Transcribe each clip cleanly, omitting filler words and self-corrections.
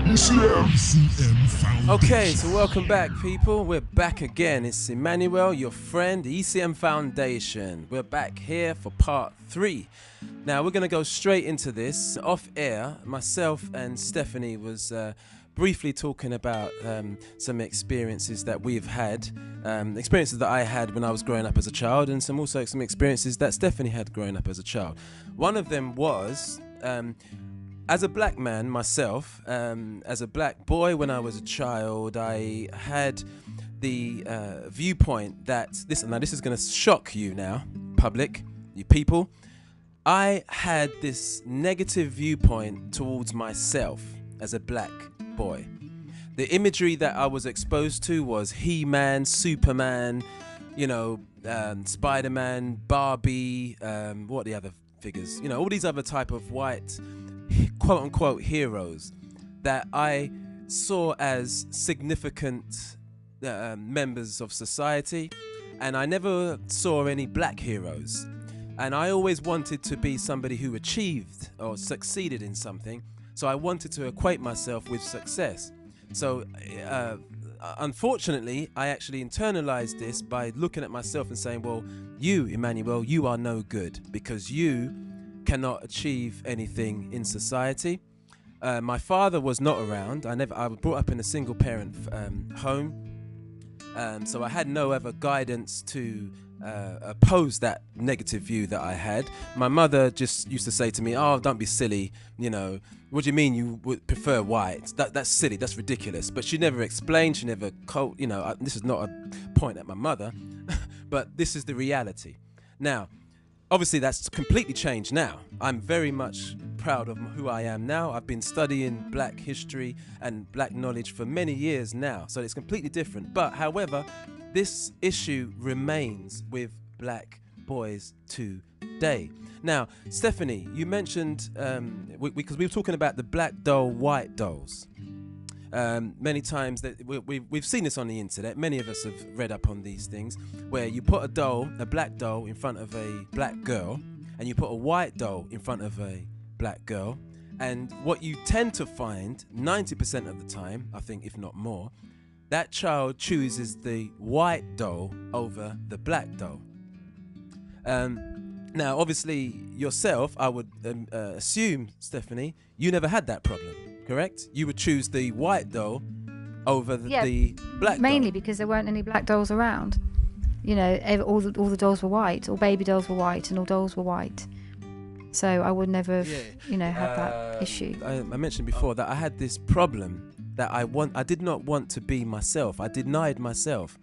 ECM Foundation. Okay, so welcome back, people. We're back again. It's Emanuel, your friend, the ECM Foundation. We're back here for part 3. Now, we're going to go straight into this. Off air, myself and Stephanie was briefly talking about some experiences that we've had, experiences that I had when I was growing up as a child, and some experiences that Stephanie had growing up as a child. One of them was... as a black man myself, as a black boy when I was a child, I had the viewpoint that, this is going to shock you now, public, you people. I had this negative viewpoint towards myself as a black boy. The imagery that I was exposed to was He-Man, Superman, Spider-Man, Barbie, what are the other figures? All these other type of white quote-unquote heroes that I saw as significant members of society, and I never saw any black heroes. And I always wanted to be somebody who achieved or succeeded in something, so I wanted to equate myself with success. So unfortunately, I actually internalized this by looking at myself and saying, well, you, Emanuel, you are no good because you cannot achieve anything in society. My father was not around. I was brought up in a single parent home, so I had no other guidance to oppose that negative view that I had. My mother just used to say to me, oh, don't be silly, what do you mean you would prefer white? That's silly, that's ridiculous. But she never explained, she never this is not a point at my mother, but this is the reality. Now, obviously, that's completely changed now. I'm very much proud of who I am now. I've been studying black history and black knowledge for many years now, so it's completely different. But, however, this issue remains with black boys today. Now, Stephanie, you mentioned, because we were talking about the black doll, white dolls. Many times that we've seen this on the internet. Many of us have read up on these things where you put a black doll in front of a black girl, and you put a white doll in front of a black girl, and what you tend to find 90% of the time, I think if not more, that child chooses the white doll over the black doll. Now obviously yourself, I would assume, Stephanie, you never had that problem. Correct? You would choose the white doll over the black doll. Mainly because there weren't any black dolls around. All the dolls were white, all baby dolls were white, and all dolls were white. So I would never have, had that issue. I mentioned before that I had this problem that I did not want to be myself. I denied myself.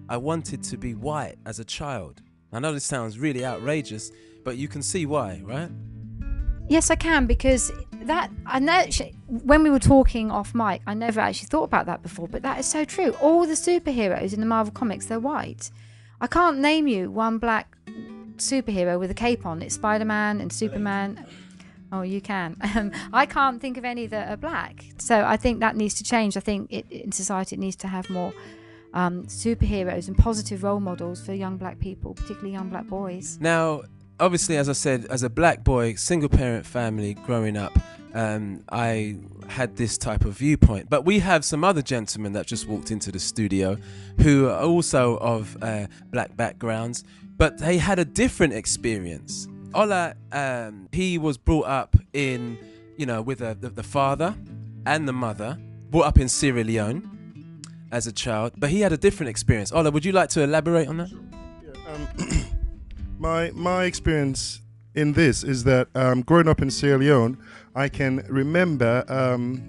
I wanted to be white as a child. I know this sounds really outrageous, but you can see why, right? Yes, I can, because when we were talking off mic, I never actually thought about that before, but that is so true. All the superheroes in the Marvel comics, they're white. I can't name you one black superhero with a cape on. It's Spider-Man and Superman. Oh, you can. I can't think of any that are black. So I think that needs to change. I think in society it needs to have more superheroes and positive role models for young black people, particularly young black boys. Now, obviously, as I said, as a black boy, single parent family growing up, I had this type of viewpoint. But we have some other gentlemen that just walked into the studio who are also of black backgrounds, but they had a different experience. Ola, he was brought up in, with the father and the mother, brought up in Sierra Leone as a child, but he had a different experience. Ola, would you like to elaborate on that? Sure. Yeah, My experience in this is that growing up in Sierra Leone, I can remember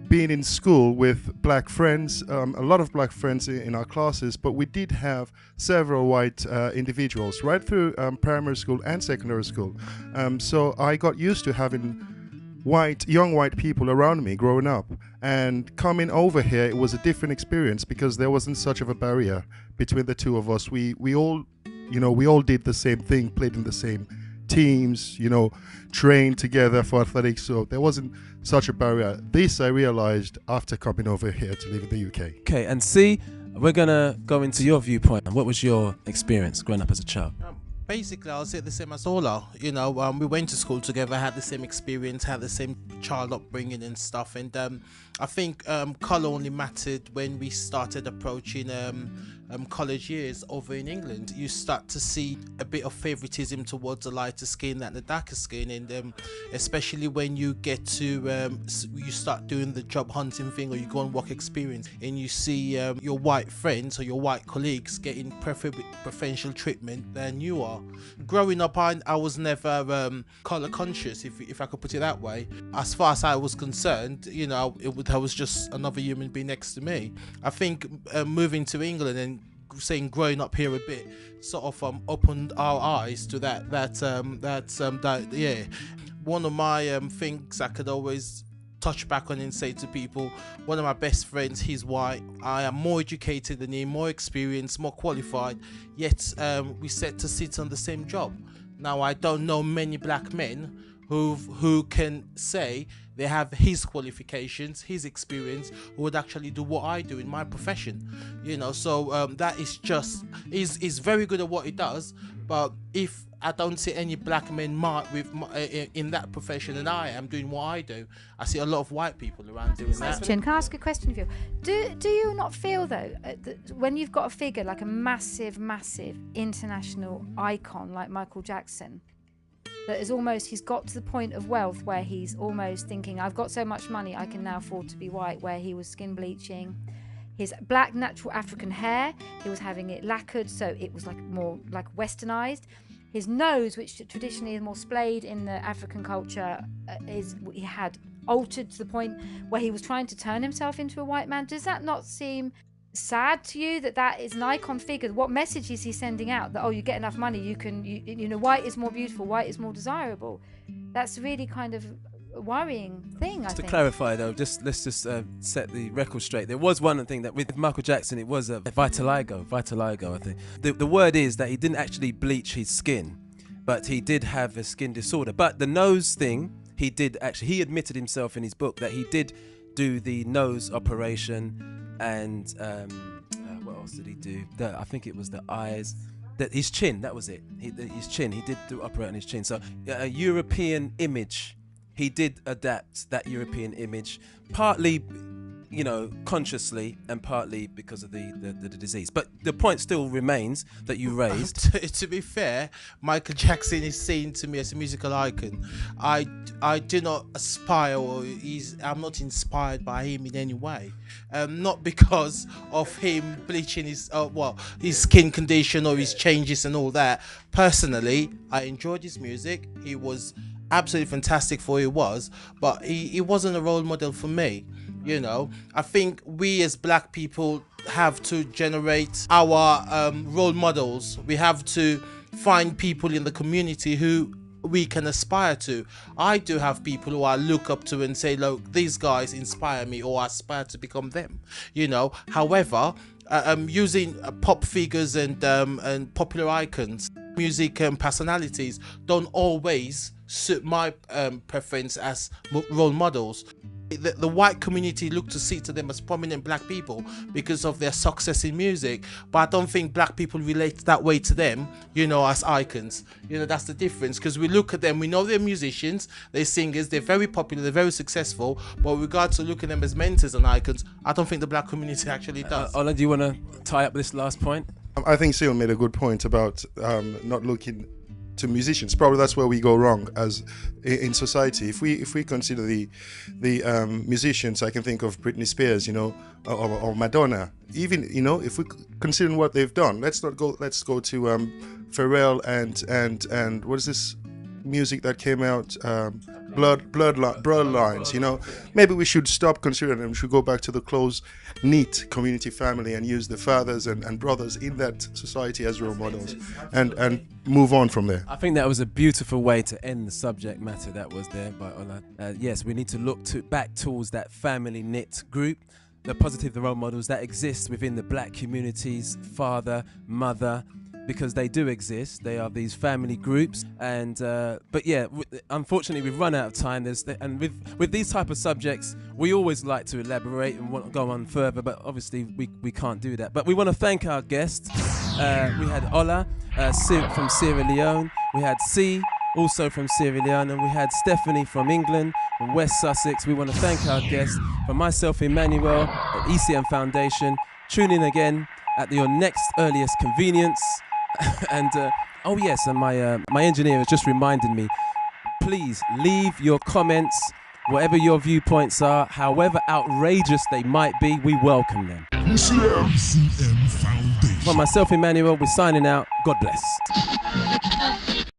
being in school with black friends, a lot of black friends in our classes, but we did have several white individuals right through primary school and secondary school. So I got used to having young white people around me growing up, and coming over here, it was a different experience because there wasn't such of a barrier between the two of us. We all did the same thing, played in the same teams, trained together for athletics, so there wasn't such a barrier. This I realized after coming over here to live in the UK. Okay, and see, we're gonna go into your viewpoint. What was your experience growing up as a child? Basically, I was the same as Ola. We went to school together, had the same experience, had the same child upbringing and stuff. And I think colour only mattered when we started approaching college years over in England. You start to see a bit of favoritism towards the lighter skin than the darker skin, and especially when you get to you start doing the job hunting thing, or you go on work experience and you see your white friends or your white colleagues getting preferential treatment than you are. Growing up, I was never colour conscious, if I could put it that way. As far as I was concerned, you know, I was just another human being next to me. I think moving to England and saying growing up here a bit sort of opened our eyes to that yeah. One of my things I could always touch back on and say to people, one of my best friends, he's white, I am more educated than him, more experienced, more qualified, yet we set to sit on the same job. Now, I don't know many black men who can say they have his qualifications, his experience, who would actually do what I do in my profession, you know. So that is just is very good at what he does. But if I don't see any black men in that profession, and I am doing what I do, I see a lot of white people around doing that. Can I ask a question of you? Do you not feel though that when you've got a figure like a massive international icon like Michael Jackson, that is almost, he's got to the point of wealth where he's almost thinking, I've got so much money I can now afford to be white, where he was skin bleaching his black natural African hair, he was having it lacquered so it was like more like westernized. His nose, which traditionally is more splayed in the African culture, he had altered to the point where he was trying to turn himself into a white man. Does that not seem sad to you, that is an icon figure? What message is he sending out? That, oh, you get enough money, you know, white is more beautiful, white is more desirable. That's really kind of a worrying thing, I think. To clarify though, let's just set the record straight. There was one thing that with Michael Jackson, it was a vitiligo, I think. The word is that he didn't actually bleach his skin, but he did have a skin disorder. But the nose thing, he admitted himself in his book that he did do the nose operation. And what else did he do? I think it was the eyes, his chin. That was it. His chin. He did operate on his chin. So a European image. He did adapt that European image, partly, you know, consciously, and partly because of the disease. But the point still remains that you raised. To be fair, Michael Jackson is seen to me as a musical icon. I do not aspire, or I'm not inspired by him in any way. Not because of him bleaching his skin condition or his changes and all that. Personally, I enjoyed his music. He was absolutely fantastic for who he was, but he wasn't a role model for me. You know, I think we as black people have to generate our role models. We have to find people in the community who we can aspire to. I do have people who I look up to and say, look, these guys inspire me, or I aspire to become them, you know. However, using pop figures and popular icons, music personalities don't always suit my preference as role models. The white community look to see to them as prominent black people because of their success in music, but I don't think black people relate that way to them, you know, as icons. You know, that's the difference, because we look at them, we know they're musicians, they're singers, they're very popular, they're very successful, but with regard to looking at them as mentors and icons, I don't think the black community actually does. Ola, do you want to tie up this last point? I think Seal made a good point about not looking to musicians. Probably that's where we go wrong as in society. If we consider the musicians, I can think of Britney Spears, you know, or Madonna. Even, you know, if we consider what they've done, let's go to Pharrell and what is this music that came out, bloodlines, you know. Maybe we should stop considering them. We should go back to the close knit community family and use the fathers and brothers in that society as role models, and move on from there. I think that was a beautiful way to end the subject matter that was there by Ola. Yes, we need to look back towards that family knit group, the positive role models that exist within the black communities, father, mother, because they do exist. They are these family groups, and but yeah, unfortunately we've run out of time. And with these type of subjects, we always like to elaborate and want to go on further, but obviously we can't do that. But we want to thank our guests. We had Ola from Sierra Leone. We had C also from Sierra Leone, and we had Stephanie from England, from West Sussex. We want to thank our guests. For myself, Emmanuel, at ECM Foundation. Tune in again at your next earliest convenience. And oh yes, and my engineer has just reminded me, please leave your comments, whatever your viewpoints are, however outrageous they might be, we welcome them. ECM Foundation. For myself, Emmanuel, we're signing out. God bless.